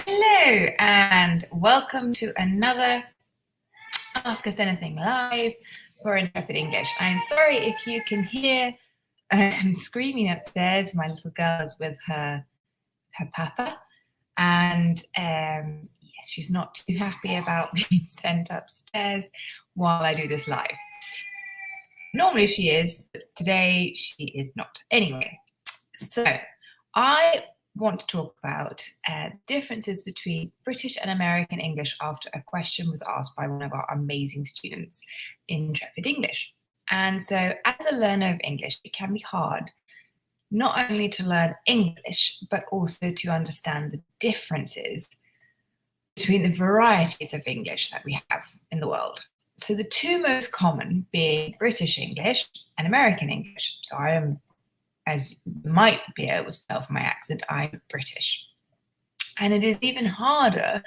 Hello and welcome to another Ask Us Anything live for Intrepid English. I'm sorry if you can hear screaming upstairs. My little girl is with her papa, and yes, she's not too happy about being sent upstairs while I do this live. Normally she is, but today she is not. Anyway, so I want to talk about differences between British and American English after a question was asked by one of our amazing students in Intrepid English. And so as a learner of English, it can be hard not only to learn English, but also to understand the differences between the varieties of English that we have in the world. So the two most common being British English and American English. So I am, as you might be able to tell from my accent, I'm British. And it is even harder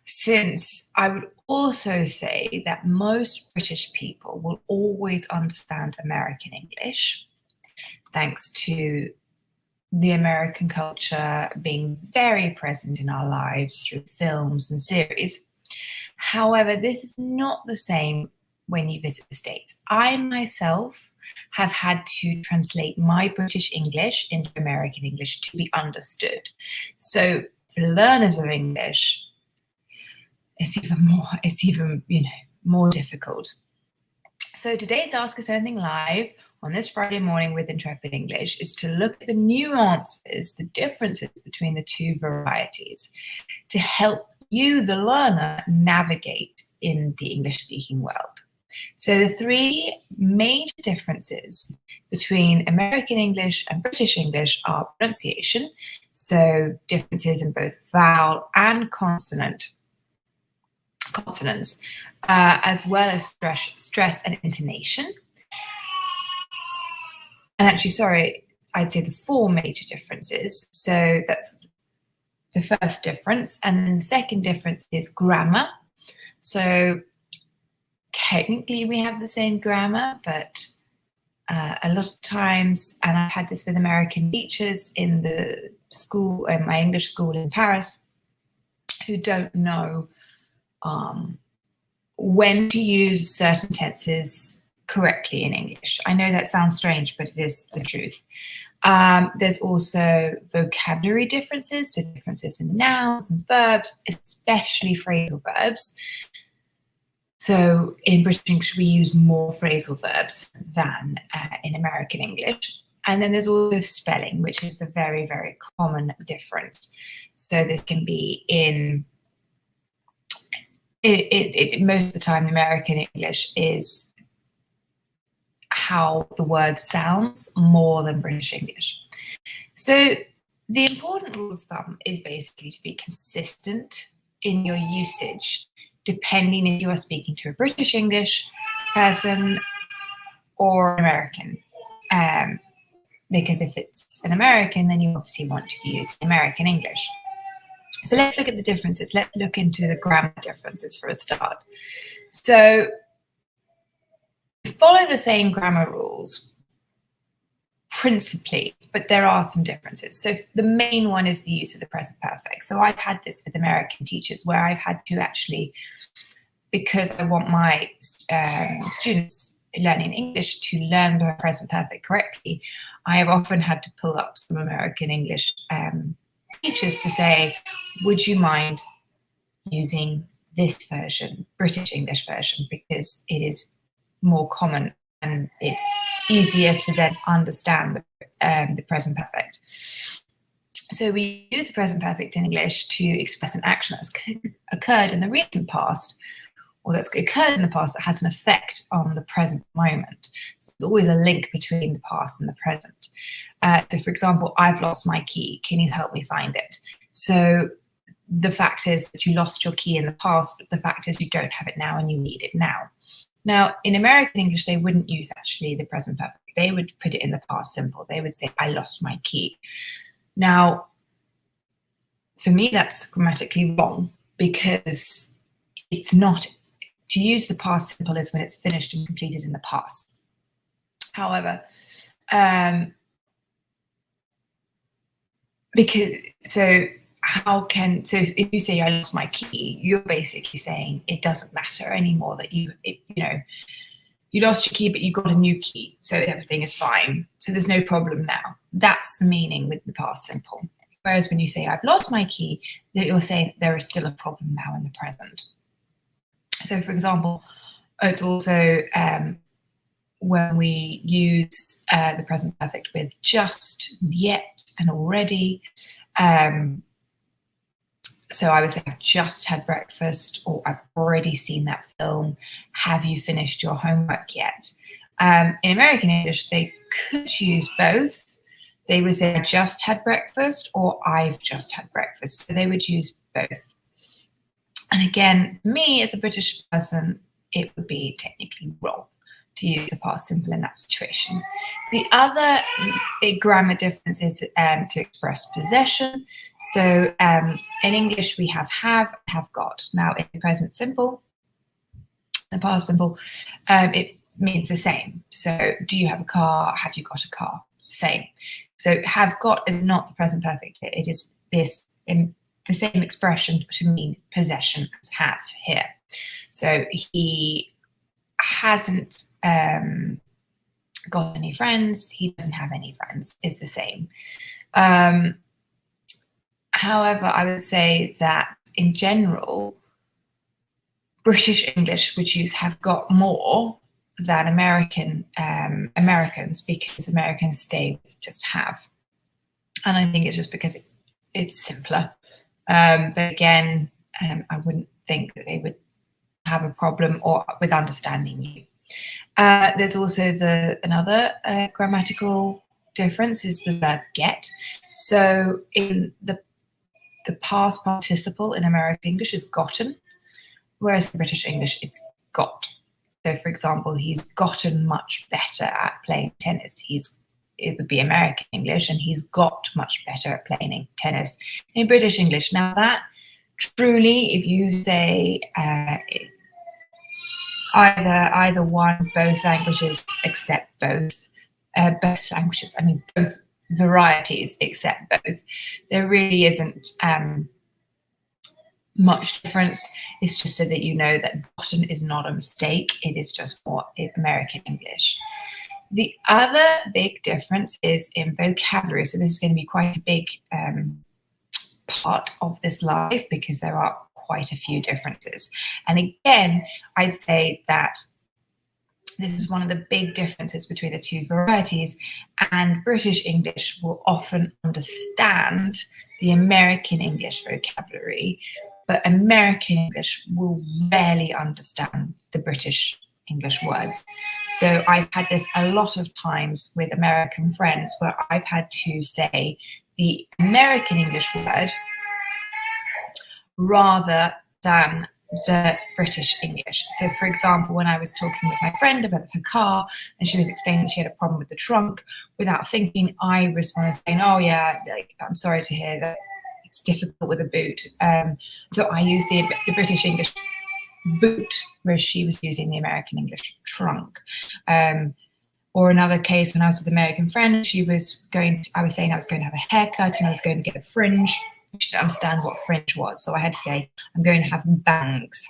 since I would also say that most British people will always understand American English, thanks to the American culture being very present in our lives through films and series. However, this is not the same when you visit the States. I myself have had to translate my British English into American English to be understood. So for learners of English, it's even more difficult. So today's Ask Us Anything live on this Friday morning with Intrepid English is to look at the nuances, the differences between the two varieties, to help you, the learner, navigate in the English-speaking world. So the three major differences between American English and British English are pronunciation, so differences in both vowel and consonants, as well as stress and intonation. And actually, sorry, I'd say the four major differences. So that's the first difference. And then the second difference is grammar. So technically we have the same grammar, but a lot of times, and I've had this with American teachers in the school, in my English school in Paris, who don't know when to use certain tenses correctly in English. I know that sounds strange, but it is the truth. There's also vocabulary differences, so differences in nouns and verbs, especially phrasal verbs. So in British English, we use more phrasal verbs than in American English. And then there's also spelling, which is the very, very common difference. So this can be in, most of the time, American English is how the word sounds more than British English. So the important rule of thumb is basically to be consistent in your usage, depending if you are speaking to a British English person or an American. Because if it's an American, then you obviously want to use American English. So let's look at the differences. Let's look into the grammar differences for a start. So follow the same grammar rules principally, but there are some differences. So the main one is the use of the present perfect. So I've had this with American teachers where I've had to actually, because I want my students learning English to learn the present perfect correctly, I have often had to pull up some American English teachers to say, would you mind using this version, British English version, because it is more common and it's easier to then understand the present perfect. So we use the present perfect in English to express an action that's occurred in the recent past, or that's occurred in the past that has an effect on the present moment. So there's always a link between the past and the present. So for example, I've lost my key. Can you help me find it? So the fact is that you lost your key in the past, but the fact is you don't have it now and you need it now. Now, in American English, they wouldn't use actually the present perfect. They would put it in the past simple. They would say, I lost my key. Now, for me, that's grammatically wrong because it's not, to use the past simple is when it's finished and completed in the past. However, so if you say I lost my key, you're basically saying it doesn't matter anymore that you lost your key, but you got a new key, so everything is fine. So there's no problem now. That's the meaning with the past simple. Whereas when you say I've lost my key, you're saying there is still a problem now in the present. So for example, it's also when we use the present perfect with just, yet, and already. So I would say I've just had breakfast, or I've already seen that film. Have you finished your homework yet? In American English, they could use both. They would say I just had breakfast or I've just had breakfast. So they would use both. And again, me as a British person, it would be technically wrong to use the past simple in that situation. The other big grammar difference is to express possession. So in English, we have got. Now in the present simple, the past simple, it means the same. So do you have a car? Have you got a car? It's the same. So have got is not the present perfect. It is this the same expression to mean possession as have here. So he hasn't got any friends, he doesn't have any friends, is the same. However, I would say that in general, British English would use have got more than Americans, because Americans stay with just have. And I think it's just because it's simpler. But again, I wouldn't think that they would have a problem with understanding you. There's also another grammatical difference is the verb get. So in the past participle in American English is gotten, whereas in British English it's got. So for example, he's gotten much better at playing tennis. It would be American English, and he's got much better at playing tennis in British English. Now that truly, if you say either one, both languages except both languages, I mean both varieties except both, there really isn't much difference. It's just so that you know that gotten is not a mistake, it is just more American English. The other big difference is in vocabulary. So this is going to be quite a big part of this live, because there are quite a few differences. And again, I'd say that this is one of the big differences between the two varieties, and British English will often understand the American English vocabulary, but American English will rarely understand the British English words. So I've had this a lot of times with American friends where I've had to say the American English word rather than the British English. So for example, when I was talking with my friend about her car and she was explaining she had a problem with the trunk, without thinking, I responded saying, oh yeah, I'm sorry to hear that it's difficult with a boot. So I used the British English boot, whereas she was using the American English trunk. Or another case, when I was with an American friend, I was saying I was going to have a haircut and I was going to get a fringe. She didn't understand what fringe was, so I had to say I'm going to have bangs.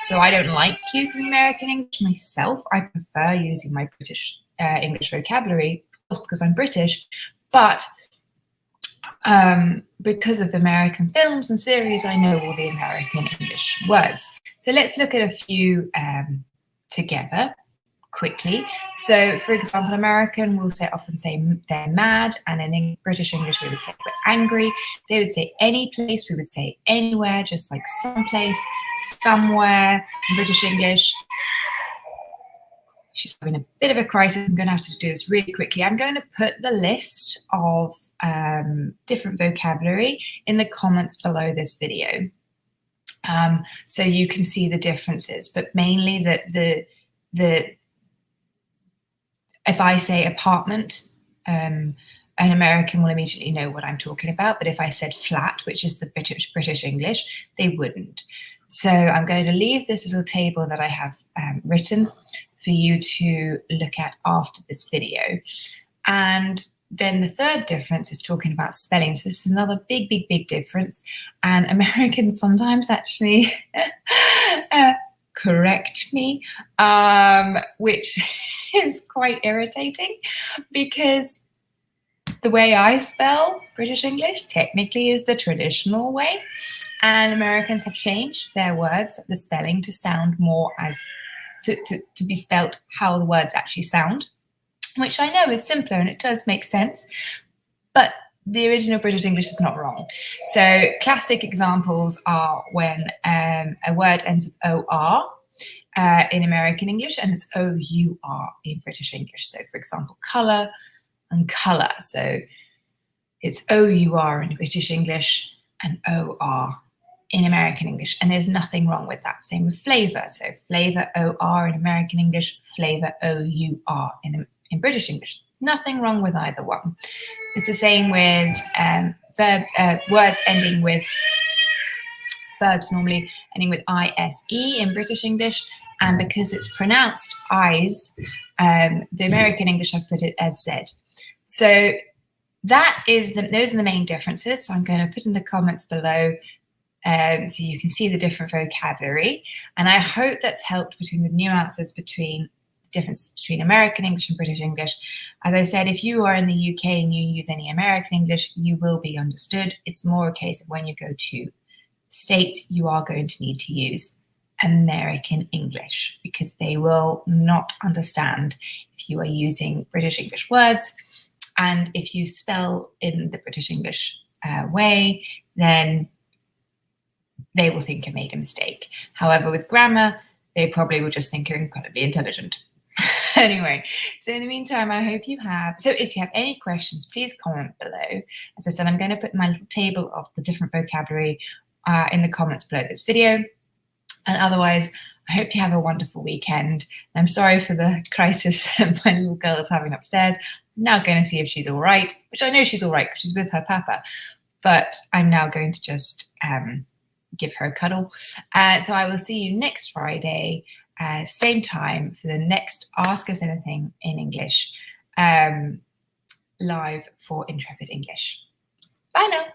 So I don't like using American English myself. I prefer using my British English vocabulary, of course, because I'm British, but because of the American films and series, I know all the American English words. So let's look at a few together quickly. So for example, American will often say they're mad, and in British English we would say we're angry. They would say any place, we would say anywhere, just like someplace, somewhere in British English. She's having a bit of a crisis. I'm going to have to do this really quickly. I'm going to put the list of different vocabulary in the comments below this video, so you can see the differences, but mainly if I say apartment, an American will immediately know what I'm talking about. But if I said flat, which is the British English, they wouldn't. So I'm going to leave this little table that I have written for you to look at after this video. And then the third difference is talking about spelling. So this is another big, big, big difference. And Americans sometimes actually correct me, which is quite irritating, because the way I spell British English technically is the traditional way, and Americans have changed their words, the spelling, to sound more as to be spelt how the words actually sound, which I know is simpler and it does make sense, but the original British English is not wrong. So classic examples are when a word ends with OR in American English and it's OUR in British English. So for example, colour and colour. So it's OUR in British English and OR in American English, and there's nothing wrong with that. Same with flavour. So flavour OR in American English, flavour OUR in British English. Nothing wrong with either one. It's the same with words ending with verbs normally ending with ISE in British English, and because it's pronounced eyes, the American English have put it as Z. So those are the main differences. So I'm going to put in the comments below so you can see the different vocabulary, and I hope that's helped between the nuances between difference between American English and British English. As I said, if you are in the UK and you use any American English, you will be understood. It's more a case of when you go to States, you are going to need to use American English, because they will not understand if you are using British English words. And if you spell in the British English way, then they will think you made a mistake. However, with grammar, they probably will just think you're incredibly intelligent. Anyway, so in the meantime, I hope you have. So if you have any questions, please comment below. As I said, I'm going to put my little table of the different vocabulary in the comments below this video. And otherwise, I hope you have a wonderful weekend. I'm sorry for the crisis my little girl is having upstairs. I'm now going to see if she's all right, which I know she's all right because she's with her papa. But I'm now going to just give her a cuddle. So I will see you next Friday, same time, for the next Ask Us Anything in English live for Intrepid English. Bye now.